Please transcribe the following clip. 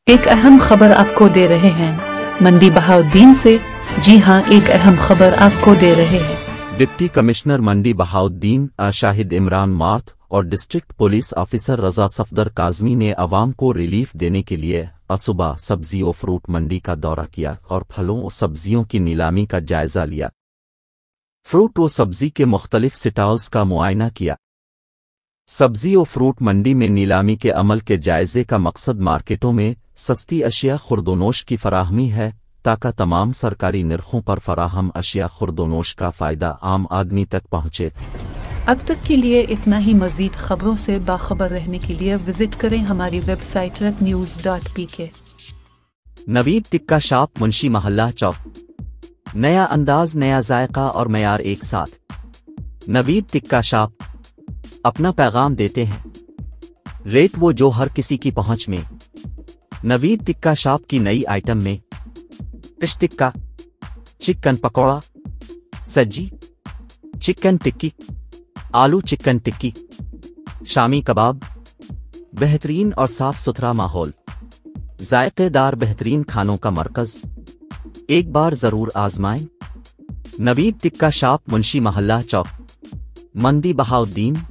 एक अहम खबर आपको दे रहे हैं मंडी बहाउद्दीन से। जी हां, एक अहम खबर आपको दे रहे हैं। डिप्टी कमिश्नर मंडी बहाउद्दीन शाहिद इमरान मार्थ और डिस्ट्रिक्ट पुलिस ऑफिसर रजा सफदर काजमी ने अवाम को रिलीफ देने के लिए सुबह सब्जी और फ्रूट मंडी का दौरा किया और फलों और सब्जियों की नीलामी का जायजा लिया। फ्रूट व सब्जी के मुख्तलिफ स्टॉल्स का मुआयना किया। सब्जी और फ्रूट मंडी में नीलामी के अमल के जायजे का मकसद मार्केटों में सस्ती अशिया खुर्दोनोश की फराहमी है ताकि तमाम सरकारी निर्खों पर फराहम अशिया खुर्दोनोश का फ़ायदा आम आदमी तक पहुँचे। अब तक के लिए इतना ही। मज़ीद खबरों से बाखबर रहने के लिए विजिट करें हमारी website rfnews.pk। Naveed Tikka shop, Munshi Mohalla Chowk. नया अंदाज, नया जायका और मयार एक साथ। नवीद टिक्का शॉप अपना पैगाम देते हैं, रेट वो जो हर किसी की पहुंच में। नवीद टिक्का शॉप की नई आइटम में फिश टिक्का, चिकन पकौड़ा, सज्जी, चिकन टिक्की, आलू चिकन टिक्की, शामी कबाब। बेहतरीन और साफ सुथरा माहौल, जायकेदार बेहतरीन खानों का मरकज। एक बार जरूर आजमाएं। नवीद टिक्का शॉप, मुंशी महल्ला चौक, मंडी बहाउद्दीन।